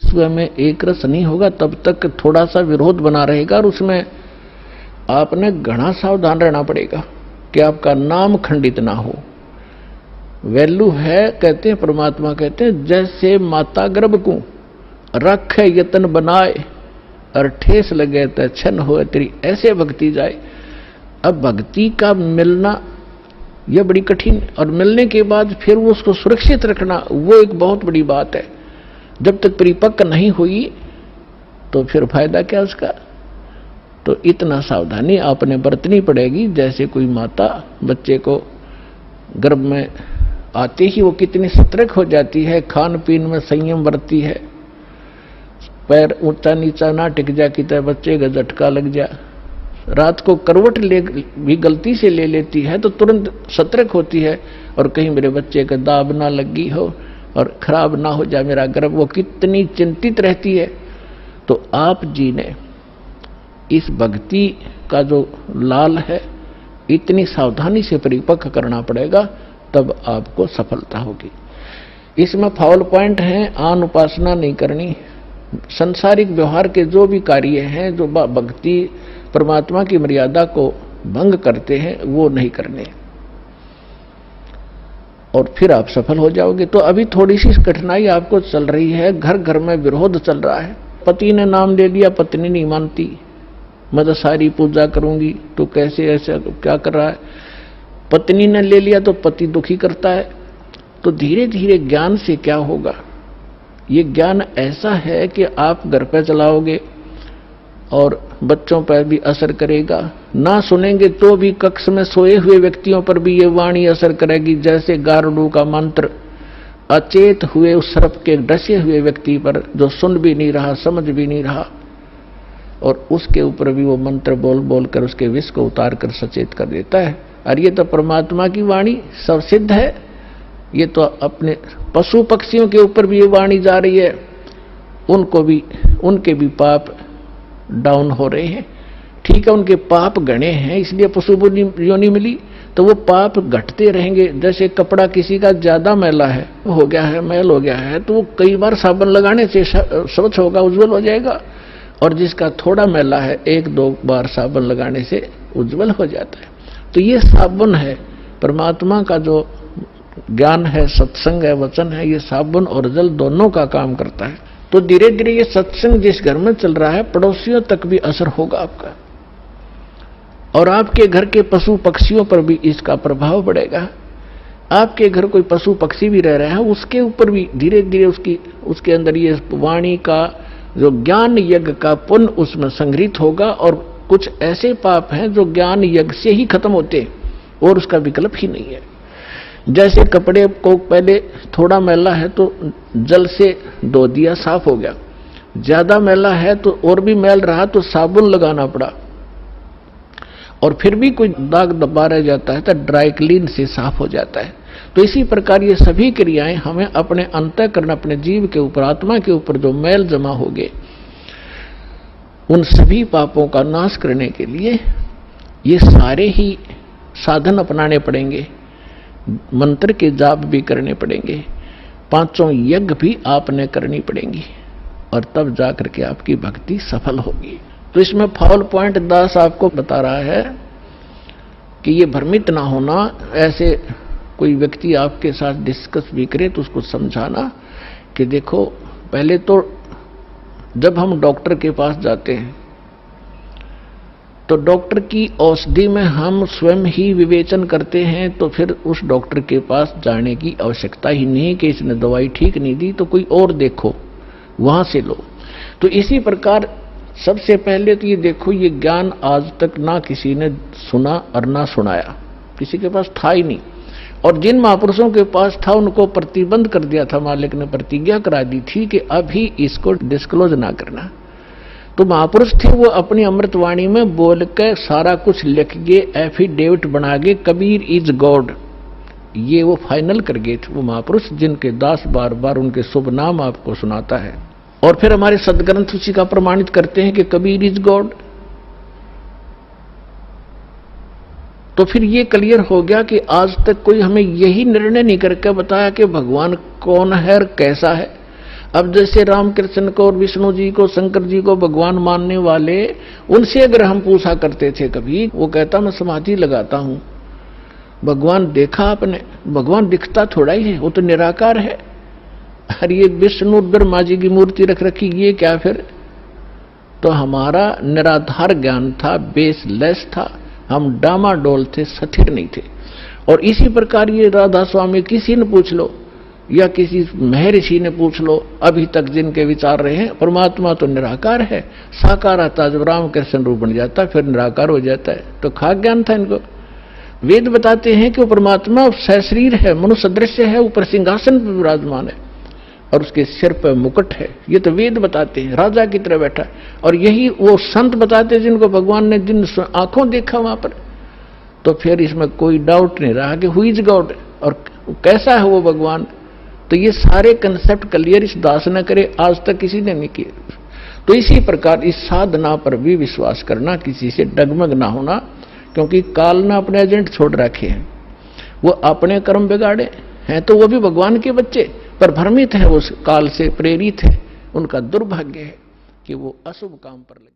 विश्व में एक रस नहीं होगा तब तक थोड़ा सा विरोध बना रहेगा, और उसमें आपने घना सावधान रहना पड़ेगा कि आपका नाम खंडित ना हो। वैल्यू है, कहते हैं परमात्मा कहते हैं, जैसे माता गर्भ को रखे यतन बनाए और ठेस लगे तो छन हो तेरी, ऐसे भक्ति जाए। अब भक्ति का मिलना यह बड़ी कठिन, और मिलने के बाद फिर उसको सुरक्षित रखना वो एक बहुत बड़ी बात है। जब तक परिपक्व नहीं हुई तो फिर फायदा क्या उसका। तो इतना सावधानी आपने बरतनी पड़ेगी। जैसे कोई माता बच्चे को गर्भ में आते ही वो कितनी सतर्क हो जाती है, खान पीन में संयम बरतती है, पैर ऊंचा नीचा ना टिक जा कि तरह बच्चे का झटका लग जा, रात को करवट ले भी गलती से ले लेती है तो तुरंत सतर्क होती है, और कहीं मेरे बच्चे का दाब ना लगी हो और खराब ना हो जाए मेरा गर्भ, वो कितनी चिंतित रहती है। तो आप जी ने इस भक्ति का जो लाल है इतनी सावधानी से परिपक्व करना पड़ेगा, तब आपको सफलता होगी। इसमें फाउल पॉइंट है, आन उपासना नहीं करनी, संसारिक व्यवहार के जो भी कार्य हैं जो भक्ति परमात्मा की मर्यादा को भंग करते हैं वो नहीं करने, और फिर आप सफल हो जाओगे। तो अभी थोड़ी सी कठिनाई आपको चल रही है, घर घर में विरोध चल रहा है। पति ने नाम ले लिया, पत्नी नहीं मानती, मैं तो सारी पूजा करूंगी, तो कैसे ऐसा क्या कर रहा है। पत्नी ने ले लिया तो पति दुखी करता है। तो धीरे धीरे ज्ञान से क्या होगा, ये ज्ञान ऐसा है कि आप घर पे चलाओगे और बच्चों पर भी असर करेगा। ना सुनेंगे तो भी कक्ष में सोए हुए व्यक्तियों पर भी ये वाणी असर करेगी, जैसे गारुड़ का मंत्र अचेत हुए उस सर्प के डसे हुए व्यक्ति पर जो सुन भी नहीं रहा, समझ भी नहीं रहा, और उसके ऊपर भी वो मंत्र बोल बोल कर उसके विष को उतार कर सचेत कर देता है। और ये तो परमात्मा की वाणी सब सिद्ध है। ये तो अपने पशु पक्षियों के ऊपर भी ये वाणी जा रही है, उनको भी, उनके भी पाप डाउन हो रहे हैं। ठीक है, उनके पाप गणे हैं इसलिए पशु योनि मिली, तो वो पाप घटते रहेंगे। जैसे कपड़ा किसी का ज्यादा मैला है, हो गया है, मैल हो गया है, तो वो कई बार साबुन लगाने से स्वच्छ होगा, उज्जवल हो जाएगा, और जिसका थोड़ा मैला है एक दो बार साबुन लगाने से उज्जवल हो जाता है। तो ये साबुन है, परमात्मा का जो ज्ञान है, सत्संग है, वचन है, ये साबुन और जल दोनों का काम करता है। तो धीरे धीरे ये सत्संग जिस घर में चल रहा है पड़ोसियों तक भी असर होगा आपका, और आपके घर के पशु पक्षियों पर भी इसका प्रभाव पड़ेगा। आपके घर कोई पशु पक्षी भी रह रहा है उसके ऊपर भी धीरे धीरे उसके अंदर ये वाणी का जो ज्ञान यज्ञ का पुण्य उसमें संग्रहित होगा, और कुछ ऐसे पाप हैं जो ज्ञान यज्ञ से ही खत्म होते और उसका विकल्प ही नहीं है। जैसे कपड़े को पहले थोड़ा मैला है तो जल से धो दिया, साफ हो गया, ज्यादा मैला है तो और भी मैल रहा तो साबुन लगाना पड़ा, और फिर भी कोई दाग दबा रह जाता है तो ड्राई क्लीन से साफ हो जाता है। तो इसी प्रकार ये सभी क्रियाएं हमें अपने अंतःकरण, अपने जीव के ऊपर, आत्मा के ऊपर जो मैल जमा हो गए, उन सभी पापों का नाश करने के लिए ये सारे ही साधन अपनाने पड़ेंगे, मंत्र के जाप भी करने पड़ेंगे, पांचों यज्ञ भी आपने करनी पड़ेंगी, और तब जाकर के आपकी भक्ति सफल होगी। तो इसमें फाउल पॉइंट दास आपको बता रहा है कि ये भ्रमित ना होना। ऐसे कोई व्यक्ति आपके साथ डिस्कस भी करे तो उसको समझाना कि देखो, पहले तो जब हम डॉक्टर के पास जाते हैं तो डॉक्टर की औषधि में हम स्वयं ही विवेचन करते हैं, तो फिर उस डॉक्टर के पास जाने की आवश्यकता ही नहीं कि इसने दवाई ठीक नहीं दी तो कोई और देखो, वहां से लो। तो इसी प्रकार सबसे पहले तो ये देखो, ये ज्ञान आज तक ना किसी ने सुना और ना सुनाया, किसी के पास था ही नहीं, और जिन महापुरुषों के पास था उनको प्रतिबंध कर दिया था, मालिक ने प्रतिज्ञा करा दी थी कि अभी इसको डिस्क्लोज ना करना। तो महापुरुष थे, वो अपनी अमृतवाणी में बोल के सारा कुछ लिख गए, एफिडेविट बना गए, कबीर इज गॉड, ये वो फाइनल कर गए थे वो महापुरुष, जिनके दास बार बार उनके शुभ नाम आपको सुनाता है। और फिर हमारे सदग्रंथ उसी का प्रमाणित करते हैं कि कबीर इज गॉड। तो फिर ये क्लियर हो गया कि आज तक कोई हमें यही निर्णय नहीं करके बताया कि भगवान कौन है और कैसा है। अब जैसे रामकृष्ण को और विष्णु जी को, शंकर जी को भगवान मानने वाले, उनसे अगर हम पूछा करते थे कभी, वो कहता मैं समाधि लगाता हूं, भगवान देखा आपने? भगवान दिखता थोड़ा ही है, वो तो निराकार है। अरे ये विष्णु ब्रह्मा जी की मूर्ति रख रखी, ये क्या फिर? तो हमारा निराधार ज्ञान था, बेसलेस था, हम डामाडोल थे, स्थिर नहीं थे। और इसी प्रकार ये राधा स्वामी किसी ने पूछ लो या किसी महर्षि ने पूछ लो, अभी तक जिनके विचार रहे हैं, परमात्मा तो निराकार है, साकार आता जब रामकृष्ण रूप बन जाता फिर निराकार हो जाता है। तो खाक ज्ञान था इनको। वेद बताते हैं कि वो परमात्मा सशरीर है, मनुष्य दृश्य है, ऊपर सिंहासन पर विराजमान है और उसके सिर पर मुकुट है। ये तो वेद बताते हैं, राजा की तरह बैठा। और यही वो संत बताते हैं जिनको भगवान ने जिन आंखों देखा वहां पर। तो फिर इसमें कोई डाउट नहीं रहा कि हु इज गॉड और कैसा है वो भगवान। तो ये सारे कंसेप्ट क्लियर इस दास ने करे, आज तक किसी ने नहीं किए। तो इसी प्रकार इस साधना पर भी विश्वास करना, किसी से डगमग ना होना, क्योंकि काल ने अपने एजेंट छोड़ रखे हैं, वो अपने कर्म बिगाड़े हैं, तो वो भी भगवान के बच्चे पर भ्रमित है, उस काल से प्रेरित है। उनका दुर्भाग्य है कि वो अशुभ काम पर लगे।